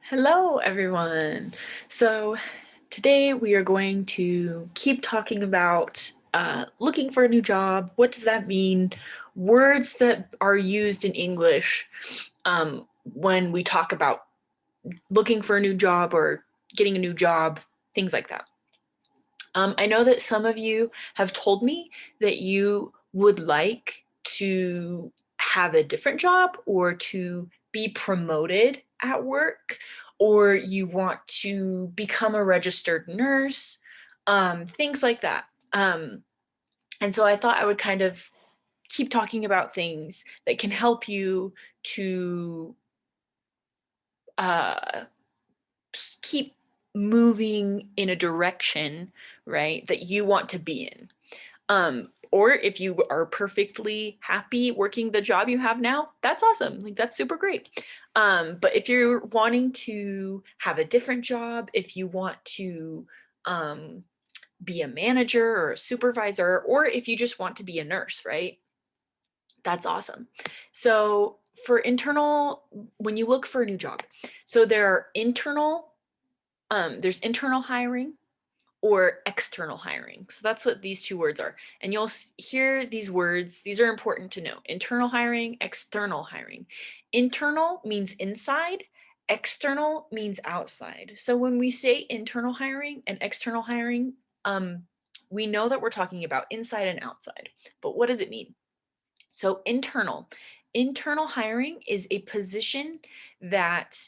Hello, everyone. So today we are going to keep talking about looking for a new job. What does that mean? Words that are used in English when we talk about looking for a new job or getting a new job, things like that. I know that some of you have told me that you would like to have a different job or to be promoted at work, or you want to become a registered nurse, things like that. And so I thought I would kind of keep talking about things that can help you to uh, keep moving in a direction, right, that you want to be in. Or if you are perfectly happy working the job you have now, that's awesome. Like that's super great. But if you're wanting to have a different job, if you want to um, be a manager or a supervisor, or if you just want to be a nurse, right? That's awesome. So for internal, when you look for a new job, so there's internal hiring or external hiring. So that's what these two words are. And you'll hear these words. These are important to know. Internal hiring, external hiring. Internal means inside, external means outside. So when we say internal hiring and external hiring, we know that we're talking about inside and outside. But what does it mean? So internal hiring is a position that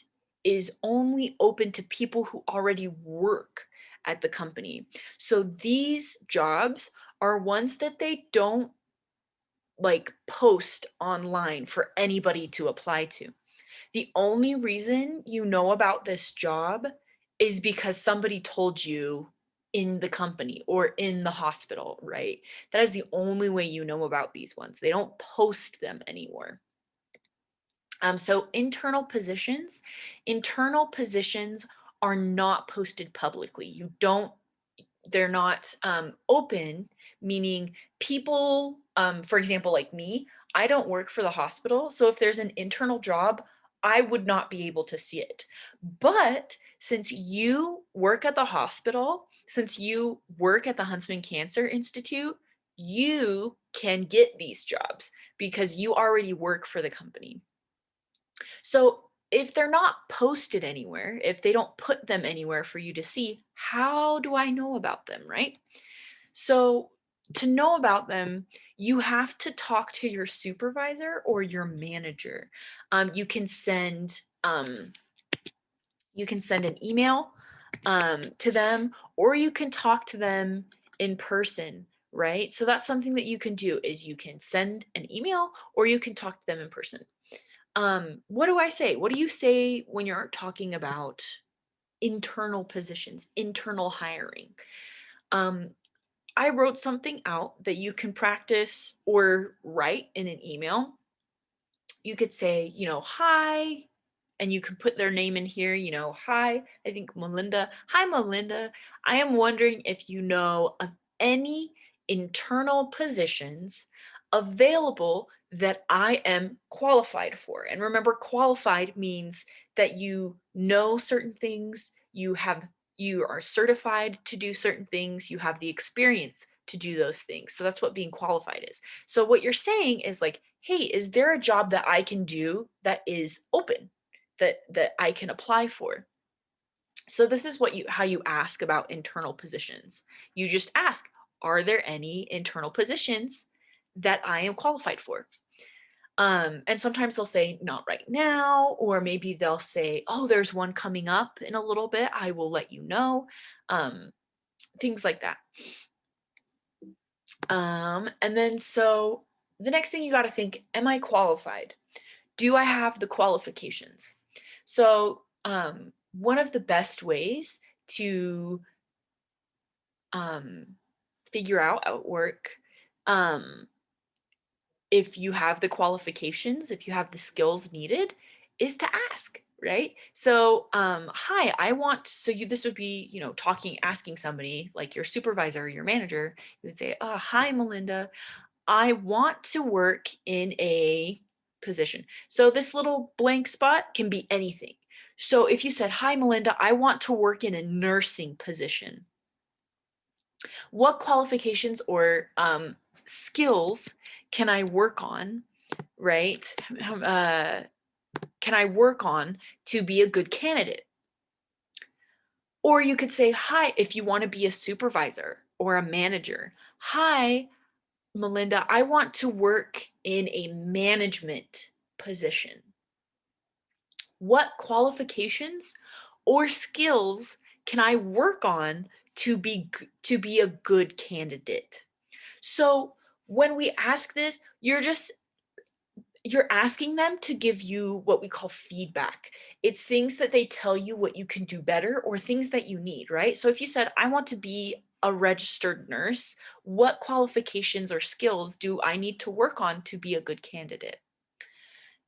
is only open to people who already work at the company. So these jobs are ones that they don't like post online for anybody to apply to. The only reason you know about this job is because somebody told you in the company or in the hospital, right? That is the only way you know about these ones. They don't post them anywhere. So internal positions are not posted publicly. They're not open, meaning people, for example, like me, I don't work for the hospital. So if there's an internal job, I would not be able to see it. But since you work at the hospital, since you work at the Huntsman Cancer Institute, you can get these jobs because you already work for the company. So if they're not posted anywhere, if they don't put them anywhere for you to see, how do I know about them, right? So to know about them, you have to talk to your supervisor or your manager. You can send an email to them, or you can talk to them in person, right? So that's something that you can do is you can send an email or you can talk to them in person. What do I say? What do you say when you're talking about internal positions, internal hiring? Um, I wrote something out that you can practice or write in an email. You could say, hi, and you can put their name in here, hi, I think Melinda. Hi, Melinda. I am wondering if you know of any internal positions available that I am qualified for. And remember, qualified means that you know certain things, you are certified to do certain things, you have the experience to do those things. So that's what being qualified is. So what you're saying is like, hey, is there a job that I can do that is open, that I can apply for? So this is how you ask about internal positions. You just ask, are there any internal positions that I am qualified for? And sometimes they'll say not right now, or maybe they'll say, oh, there's one coming up in a little bit, I will let you know. Things like that. And then so the next thing you got to think, am I qualified? Do I have the qualifications? So one of the best ways to um, figure out at work um, if you have the qualifications, if you have the skills needed, is to ask, right? So, hi, this would be, asking somebody like your supervisor or your manager. You would say, hi, Melinda, I want to work in a position. So this little blank spot can be anything. So if you said, "Hi, Melinda, I want to work in a nursing position," what qualifications or skills can I work on, right? Can I work on to be a good candidate? Or you could say, "Hi," if you want to be a supervisor or a manager. "Hi, Melinda, I want to work in a management position. What qualifications or skills can I work on to be a good candidate?" So when we ask this, you're asking them to give you what we call feedback. It's things that they tell you what you can do better or things that you need, right? So if you said, "I want to be a registered nurse," what qualifications or skills do I need to work on to be a good candidate?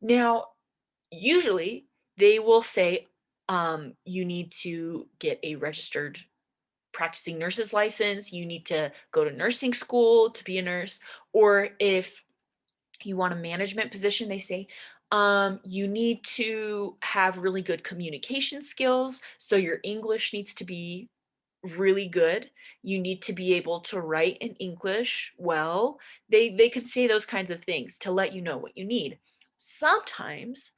Now, usually they will say, you need to get a registered practicing nurse's license, you need to go to nursing school to be a nurse, or if you want a management position, they say, you need to have really good communication skills. So your English needs to be really good. You need to be able to write in English well. They can say those kinds of things to let you know what you need. Sometimes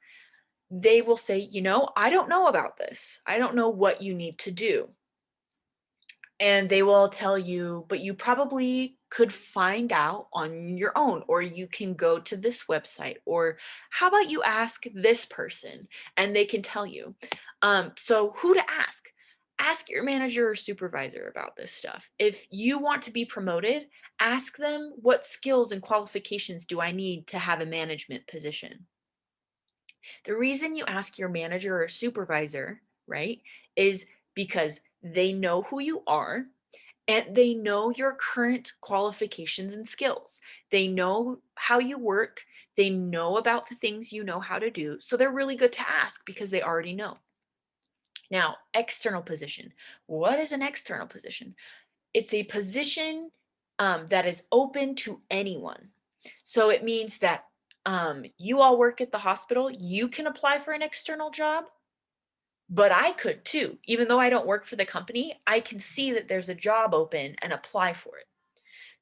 they will say, "I don't know about this. I don't know what you need to do." And they will tell you, "But you probably could find out on your own, or you can go to this website, or how about you ask this person and they can tell you." So, who to ask? Ask your manager or supervisor about this stuff. If you want to be promoted, ask them, "What skills and qualifications do I need to have a management position?" The reason you ask your manager or supervisor, right, is because they know who you are and they know your current qualifications and skills. They know how you work. They know about the things you know how to do. So they're really good to ask because they already know. Now, external position. What is an external position? It's a position that is open to anyone. So it means that you all work at the hospital, you can apply for an external job, but I could too. Even though I don't work for the company, I can see that there's a job open and apply for it.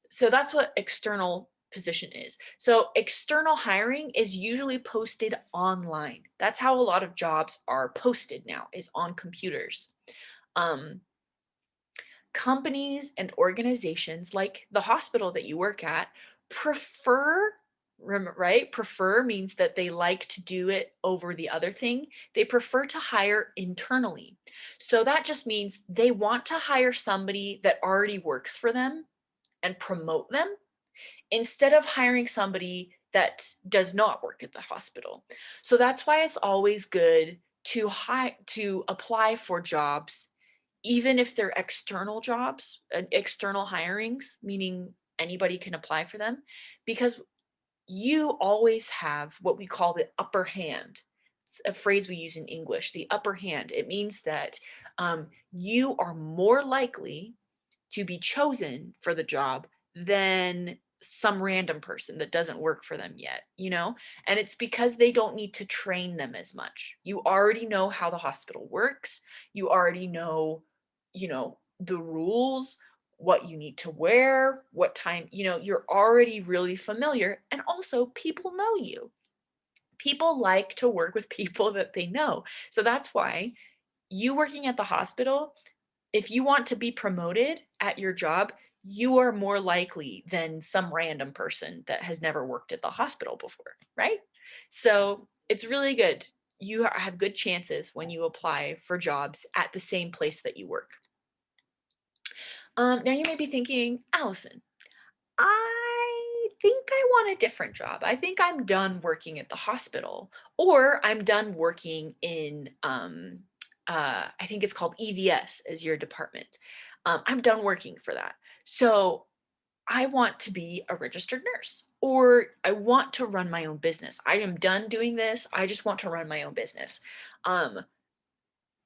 So that's what external position is. So external hiring is usually posted online. That's how a lot of jobs are posted now, is on computers. Um, Companies and organizations like the hospital that you work at prefer, right? Prefer means that they like to do it over the other thing. They prefer to hire internally. So that just means they want to hire somebody that already works for them and promote them instead of hiring somebody that does not work at the hospital. So that's why it's always good to apply for jobs, even if they're external jobs, external hirings, meaning anybody can apply for them, because you always have what we call the upper hand. It's a phrase we use in English, the upper hand. It means that you are more likely to be chosen for the job than some random person that doesn't work for them yet. And it's because they don't need to train them as much. You already know how the hospital works. You already know the rules, what you need to wear, what time, you're already really familiar. And also, people know you. People like to work with people that they know. So that's why you working at the hospital, if you want to be promoted at your job, you are more likely than some random person that has never worked at the hospital before, right? So it's really good. You have good chances when you apply for jobs at the same place that you work. Now you may be thinking, "Allison, I think I want a different job. I think I'm done working at the hospital, or I'm done working in, I think it's called EVS as your department. I'm done working for that. So I want to be a registered nurse, or I want to run my own business. I am done doing this. I just want to run my own business." Um,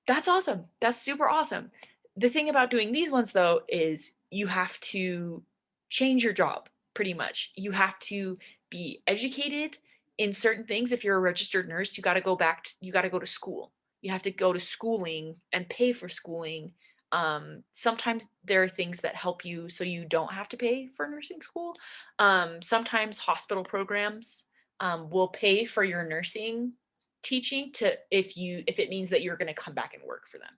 that's awesome. That's super awesome. The thing about doing these ones though is you have to change your job pretty much. You have to be educated in certain things. If you're a registered nurse, you got to go to school. You have to go to schooling and pay for schooling. Sometimes there are things that help you so you don't have to pay for nursing school. Sometimes hospital programs will pay for your nursing teaching to if it means that you're going to come back and work for them.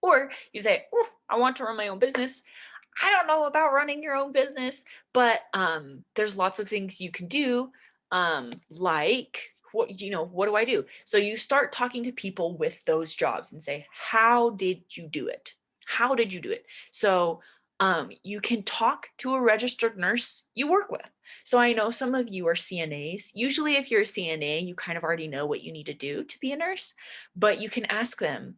Or you say, "Oh, I want to run my own business." I don't know about running your own business, but there's lots of things you can do. Like what do I do? So you start talking to people with those jobs and say, how did you do it? How did you do it? So you can talk to a registered nurse you work with. So I know some of you are CNAs. Usually, if you're a CNA, you kind of already know what you need to do to be a nurse, but you can ask them,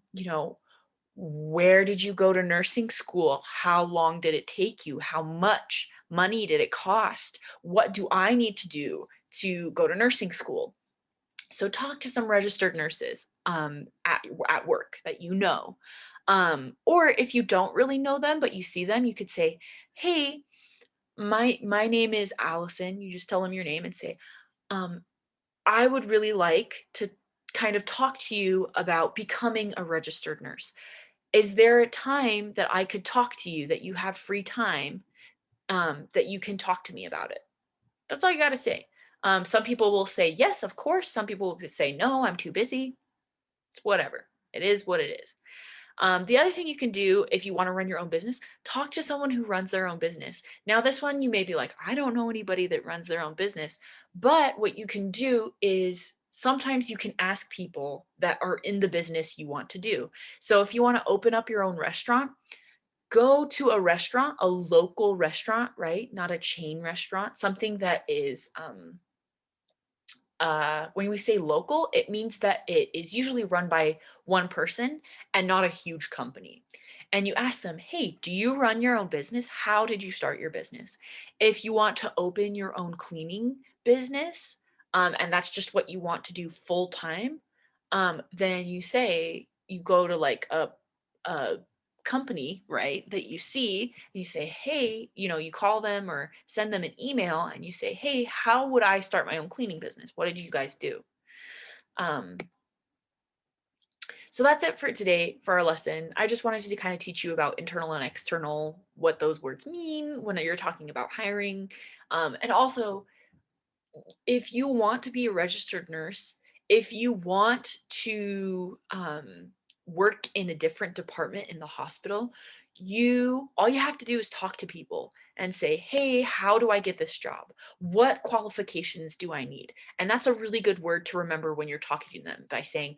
where did you go to nursing school? How long did it take you? How much money did it cost? What do I need to do to go to nursing school? So talk to some registered nurses at work that you know. Or if you don't really know them, but you see them, you could say, hey, my name is Allison. You just tell them your name and say, um, I would really like to kind of talk to you about becoming a registered nurse. Is there a time that I could talk to you, that you have free time, that you can talk to me about it? That's all you got to say. Some people will say yes, of course. Some people will say no, I'm too busy. It's whatever. It is what it is. The other thing you can do if you want to run your own business, talk to someone who runs their own business. Now, this one you may be like, I don't know anybody that runs their own business. But what you can do is sometimes you can ask people that are in the business you want to do. So if you want to open up your own restaurant, go to a restaurant, a local restaurant, right? Not a chain restaurant, something that is when we say local, it means that it is usually run by one person and not a huge company. And you ask them, hey, do you run your own business? How did you start your business? If you want to open your own cleaning business, and that's just what you want to do full time, then you go to like a company, right, that you see, and you say, hey, you call them or send them an email and you say, hey, how would I start my own cleaning business? What did you guys do? Um, so that's it for today for our lesson. I just wanted to kind of teach you about internal and external, what those words mean when you're talking about hiring. And also, if you want to be a registered nurse, if you want to work in a different department in the hospital, all you have to do is talk to people and say, hey, how do I get this job? What qualifications do I need? And that's a really good word to remember when you're talking to them, by saying,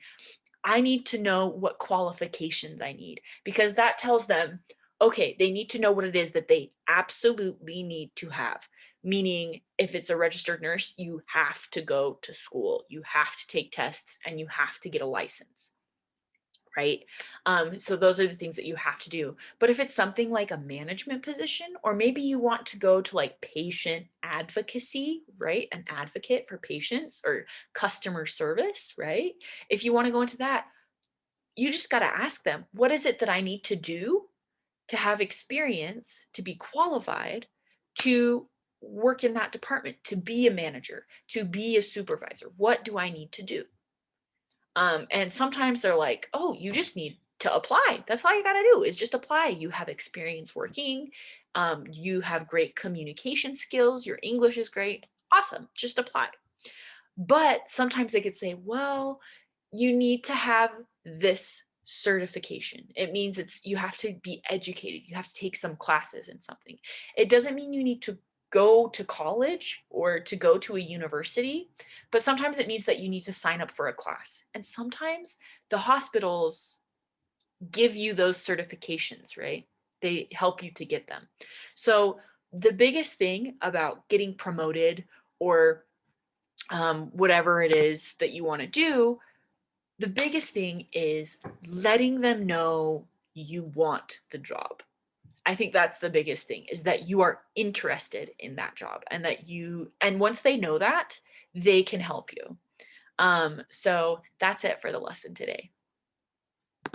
I need to know what qualifications I need, because that tells them, okay, they need to know what it is that they absolutely need to have. Meaning, if it's a registered nurse, you have to go to school, you have to take tests, and you have to get a license, right? So those are the things that you have to do. But if it's something like a management position, or maybe you want to go to like patient advocacy, right? An advocate for patients, or customer service, right? If you want to go into that, you just got to ask them, what is it that I need to do to have experience, to be qualified to work in that department, to be a manager, to be a supervisor? What do I need to do? And sometimes they're like, oh, you just need to apply. That's all you got to do is just apply. You have experience working. You have great communication skills. Your English is great. Awesome. Just apply. But sometimes they could say, well, you need to have this certification. It means you have to be educated. You have to take some classes in something. It doesn't mean you need to go to college or to go to a university, but sometimes it means that you need to sign up for a class. And sometimes the hospitals give you those certifications, right? They help you to get them. So the biggest thing about getting promoted, or whatever it is that you want to do, the biggest thing is letting them know you want the job. I think that's the biggest thing, is that you are interested in that job, and once they know that, they can help you. So that's it for the lesson today.